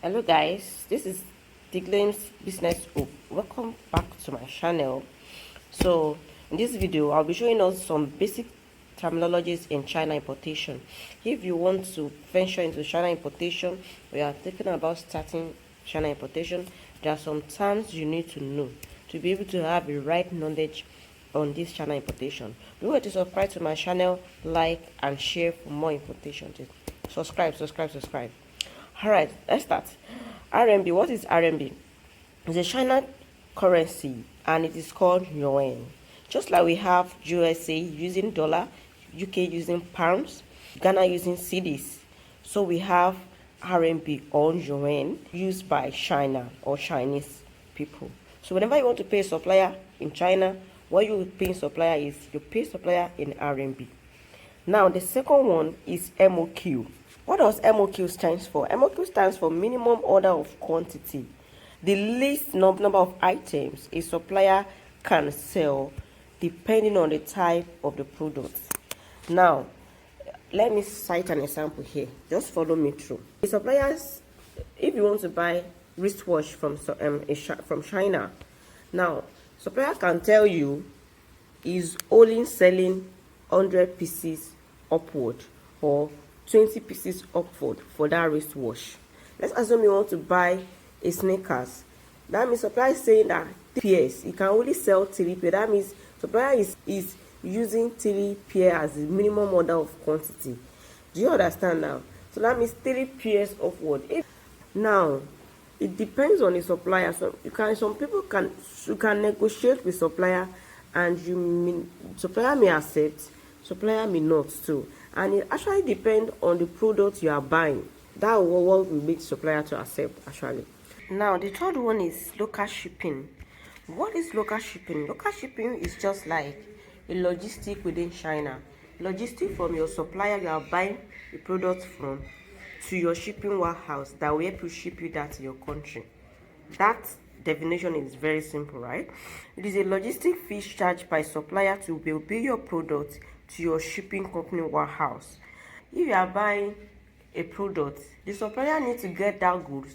Hello guys, this is Diglin's Business Hope. Welcome back to my channel. So in this video I'll be showing us some basic terminologies in China importation. If you want to venture into China importation or you are thinking about starting China importation, there are some terms you need to know to be able to have the right knowledge on this China importation. Remember to subscribe to my channel, like and share for more importation. Subscribe. Alright, let's start. RMB. What is RMB? It's a China currency and it is called yuan. Just like we have USA using dollar, UK using pounds, Ghana using cedis. So we have RMB or yuan used by China or Chinese people. So whenever you want to pay a supplier in China, what you pay supplier is you pay supplier in RMB. Now the second one is MOQ. What does MOQ stand for? MOQ stands for minimum order of quantity. The least number of items a supplier can sell depending on the type of the product. Now, let me cite an example here. Just follow me through. The suppliers, if you want to buy wristwatch from China, now supplier can tell you is only selling 100 pieces upward or 20 pieces upward for that wristwatch. Let's assume you want to buy a sneakers. That means supplier is saying that 3 pairs. You can only sell 3 pairs. That means supplier is using 3 pairs as the minimum order of quantity. Do you understand now? So that means 3 pairs upward. Now, it depends on the supplier. So some people can negotiate with supplier, and supplier may accept, supplier may not too. And it actually depends on the product you are buying. That what will make supplier to accept actually. Now the third one is local shipping. What is local shipping? Local shipping is just like a logistic within China. Logistic from your supplier you are buying the product from to your shipping warehouse that will help you ship you that to your country. That definition is very simple, right? It is a logistic fee charged by supplier to bill your product to your shipping company warehouse. If you are buying a product, the supplier needs to get that goods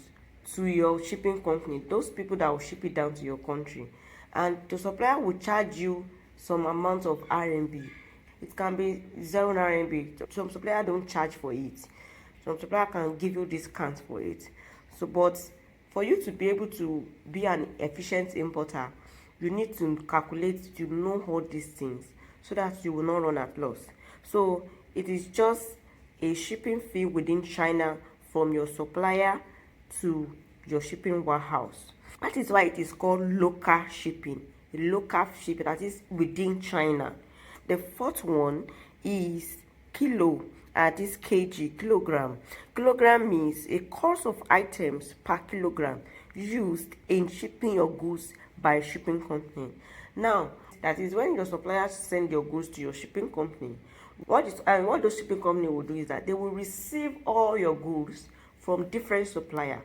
to your shipping company, those people that will ship it down to your country, and the supplier will charge you some amount of RMB. It can be 0 RMB. Some supplier don't charge for it. Some supplier can give you discount for it. So, but for you to be able to be an efficient importer, you need to calculate, to know all these things so that you will not run at loss. So it is just a shipping fee within China from your supplier to your shipping warehouse. That is why it is called local shipping. Local shipping that is within China. The fourth one is kilo. This kg, kilogram. Kilogram means a cost of items per kilogram used in shipping your goods by a shipping company. Now, that is when your suppliers send your goods to your shipping company. What those shipping company will do is that they will receive all your goods from different suppliers.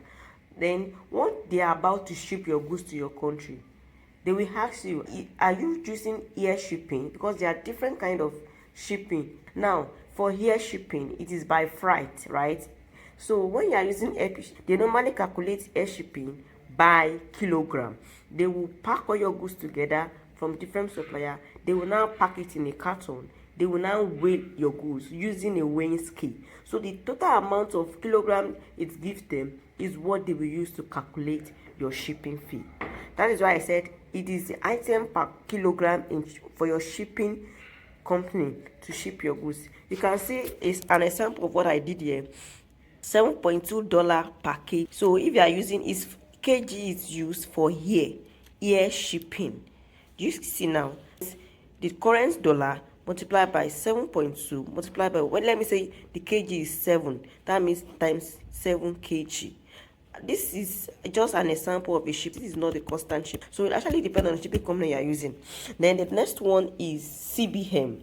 Then, when they are about to ship your goods to your country, they will ask you, are you using air shipping? Because there are different kind of shipping. Now, for air shipping, it is by freight, right? So when you are using air, they normally calculate air shipping by kilogram. They will pack all your goods together from different supplier. They will now pack it in a carton. They will now weigh your goods using a weighing scale. So the total amount of kilogram it gives them is what they will use to calculate your shipping fee. That is why I said it is the item per kilogram for your shipping company to ship your goods. You can see it's an example of what I did here. $7.2 per kg. So if you are using kg is used for air shipping. Do you see now? The current dollar multiplied by 7.2 multiplied by, well, let me say the kg is 7. That means times 7 kg. This is just an example of a ship. This is not a constant ship. So it actually depends on the shipping company you are using. Then the next one is CBM.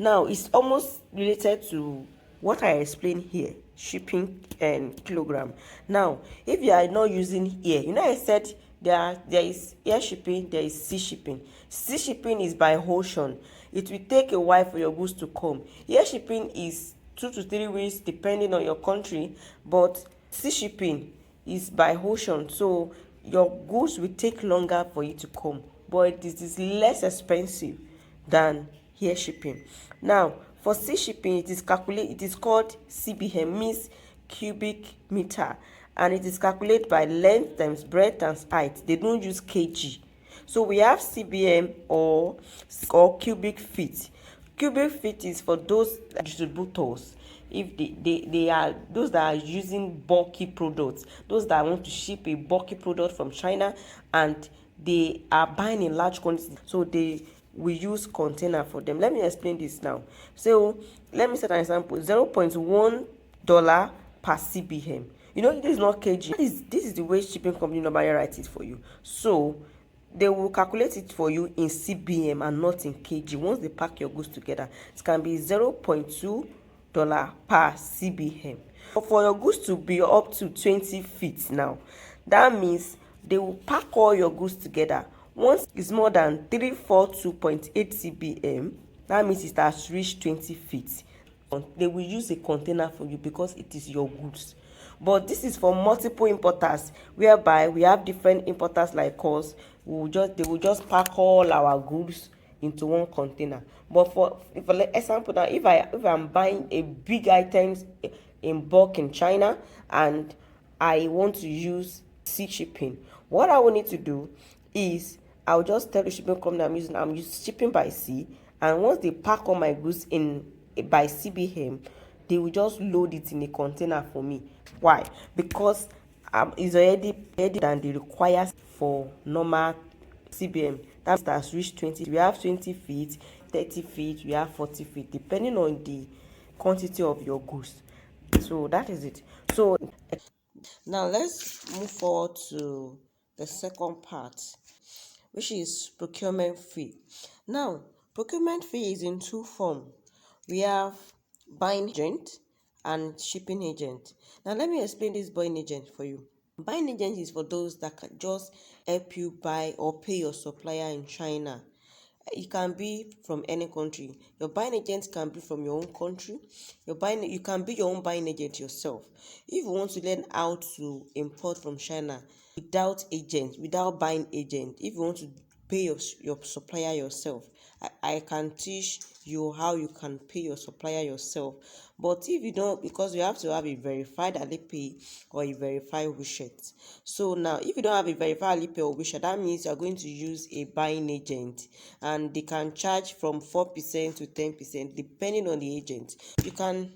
Now it's almost related to what I explained here, shipping and kilogram. Now, if you are not using air, I said there is air shipping, there is sea shipping. Sea shipping is by ocean. It will take a while for your goods to come. Air shipping is 2 to 3 weeks depending on your country, but sea shipping is by ocean, so your goods will take longer for you to come, but it is less expensive than air shipping. Now for sea shipping, it is called CBM, means cubic meter, and it is calculated by length times breadth times height. They don't use kg. So we have CBM or cubic feet. Cubic feet is for those distributors, if they are those that are using bulky products, those that want to ship a bulky product from China and they are buying in large quantities, so they will use container for them. Let me explain this now. So let me set an example. $0.1 per CBM. You know, this is not kg. This is the way shipping company normally writes it for you. So they will calculate it for you in CBM and not in kg. Once they pack your goods together, it can be $0.2 per CBM. But for your goods to be up to 20 feet now, that means they will pack all your goods together. Once it's more than 342.8 CBM, that means it has reached 20 feet. They will use a container for you because it is your goods. But this is for multiple importers, whereby we have different importers like us. They will just pack all our goods into one container. But for example now, if I'm buying a big items in bulk in China and I want to use sea shipping, what I will need to do is I'll just tell the shipping company I'm using shipping by sea, and once they pack all my goods in by CBM, they will just load it in a container for me. Why? Because it's already than the requires for normal CBM. That's reached 20. We have 20 feet, 30 feet, we have 40 feet, depending on the quantity of your goods. So that is it. So now let's move forward to the second part, which is procurement fee. Now, procurement fee is in two forms. We have buying agent and shipping agent. Now, let me explain this buying agent for you. Buying agent is for those that can just help you buy or pay your supplier in China. It can be from any country. Your buying agent can be from your own country. You can be your own buying agent yourself. If you want to learn how to import from China without buying agent, if you want to pay your supplier yourself, I can teach you how you can pay your supplier yourself. But if you don't, because you have to have a verified Alipay or a verified WeChat. So now, if you don't have a verified Alipay or WeChat, that means you are going to use a buying agent, and they can charge from 4% to 10% depending on the agent. You can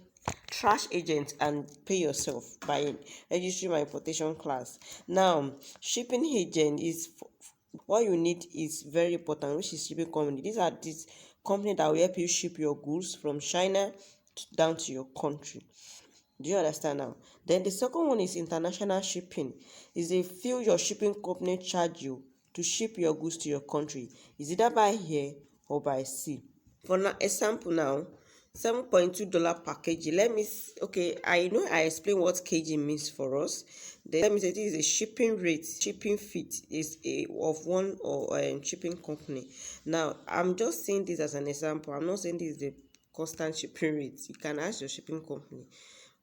trash agent and pay yourself by registering my importation class. Now, shipping agent is what you need is very important, which is shipping company. These company that will help you ship your goods from China down to your country. Do you understand now? Then the second one is international shipping. Is a fee your shipping company charge you to ship your goods to your country. Is either by air or by sea. For now, example now, $7.2 per kg. Okay, I know I explained what kg means for us. Then let me say this is a shipping rate, shipping fee is of one or shipping company. Now, I'm just saying this as an example. I'm not saying this is the constant shipping rate. You can ask your shipping company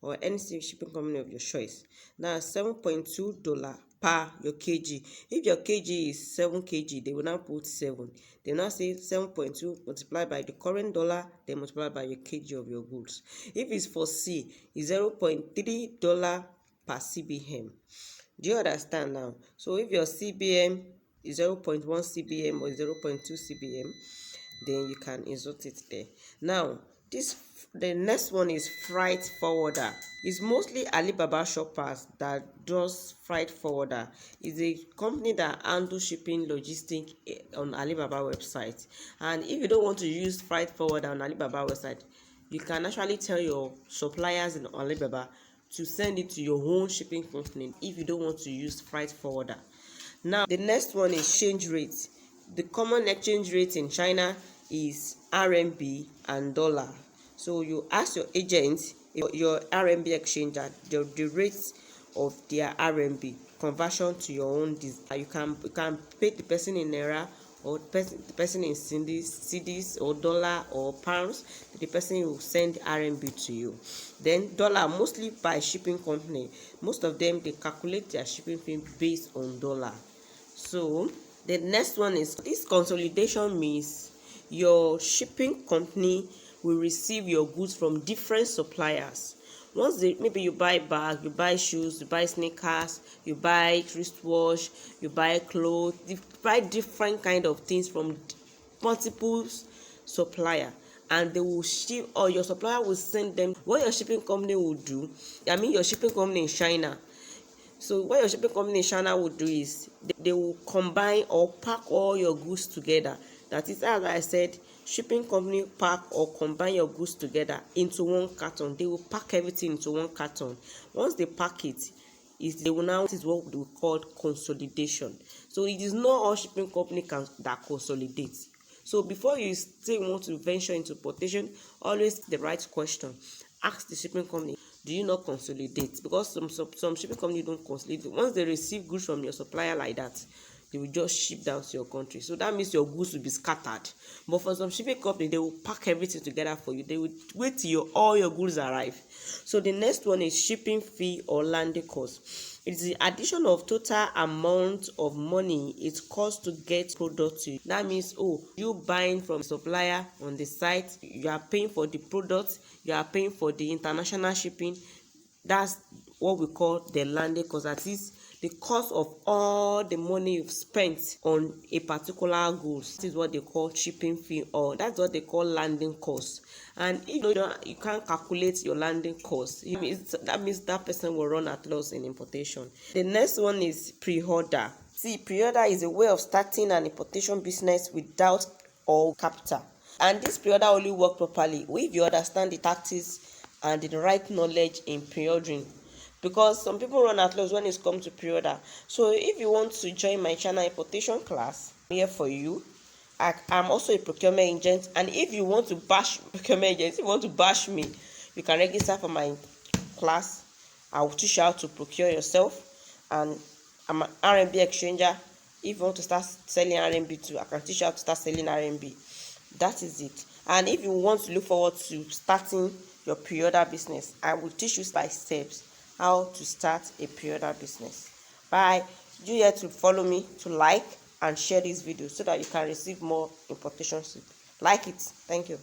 or any shipping company of your choice. Now, $7.2 per your kg. If your kg is 7 kg, they will now put 7. They will now say 7.2 multiplied by the current dollar, then multiplied by your kg of your goods. If it's for C, it's $0.3 per CBM. Do you understand now? So if your CBM is 0.1 CBM or 0.2 CBM, then you can insert it there. Now, the next one is freight forwarder. It's mostly Alibaba shoppers that does freight forwarder. It's a company that handles shipping logistics on Alibaba website. And if you don't want to use freight forwarder on Alibaba website, you can actually tell your suppliers in Alibaba to send it to your own shipping company if you don't want to use freight forwarder. Now, the next one is exchange rate. The common exchange rate in China is RMB and dollar. So you ask your agent, your RMB exchanger, the rates of their RMB conversion to your own. You can pay the person in naira or the person in cedis or dollar or pounds, the person will send RMB to you. Then dollar, mostly by shipping company, most of them, they calculate their shipping fee based on dollar. So the next one is this consolidation means your shipping company will receive your goods from different suppliers. Once maybe you buy bag, you buy shoes, you buy sneakers, you buy wristwatch, you buy clothes, you buy different kind of things from multiple supplier, and they will ship, or your supplier will send them. What your shipping company will do, I mean your shipping company in China, so what your shipping company in China will do is they will combine or pack all your goods together. That is, as I said, shipping company pack or combine your goods together into one carton. They will pack everything into one carton. Once they pack it, they will now, this is what we call consolidation. So it is not all shipping company that consolidate. So before you say you want to venture into importation, always the right question. Ask the shipping company, do you not consolidate? Because some shipping company don't consolidate. Once they receive goods from your supplier like that, they will just ship down to your country. So that means your goods will be scattered. But for some shipping company, they will pack everything together for you. They will wait till all your goods arrive. So the next one is shipping fee or landing cost. It is the addition of total amount of money it costs to get product to you. That means, you buying from a supplier on the site, you are paying for the product, you are paying for the international shipping. That's what we call the landing cost. That is the cost of all the money you've spent on a particular goods. This is what they call shipping fee, or that's what they call landing cost. And if you can't calculate your landing cost, that means that person will run at loss in importation. The next one is pre-order. See, pre-order is a way of starting an importation business without all capital. And this pre-order only work properly if you understand the tactics and the right knowledge in pre-ordering, because some people run at loss when it's come to pre-order. So if you want to join my China importation class, I'm here for you. I'm also a procurement agent, and if you want to bash procurement agents, if you want to bash me, you can register for my class. I will teach you how to procure yourself, and I'm an RMB exchanger. If you want to start selling RMB too, I can teach you how to start selling RMB. That is it. And if you want to look forward to starting your pre-order business, I will teach you by steps how to start a pre-order business. Bye. Do you have to follow me, to like and share this video so that you can receive more importation tips. Like it. Thank you.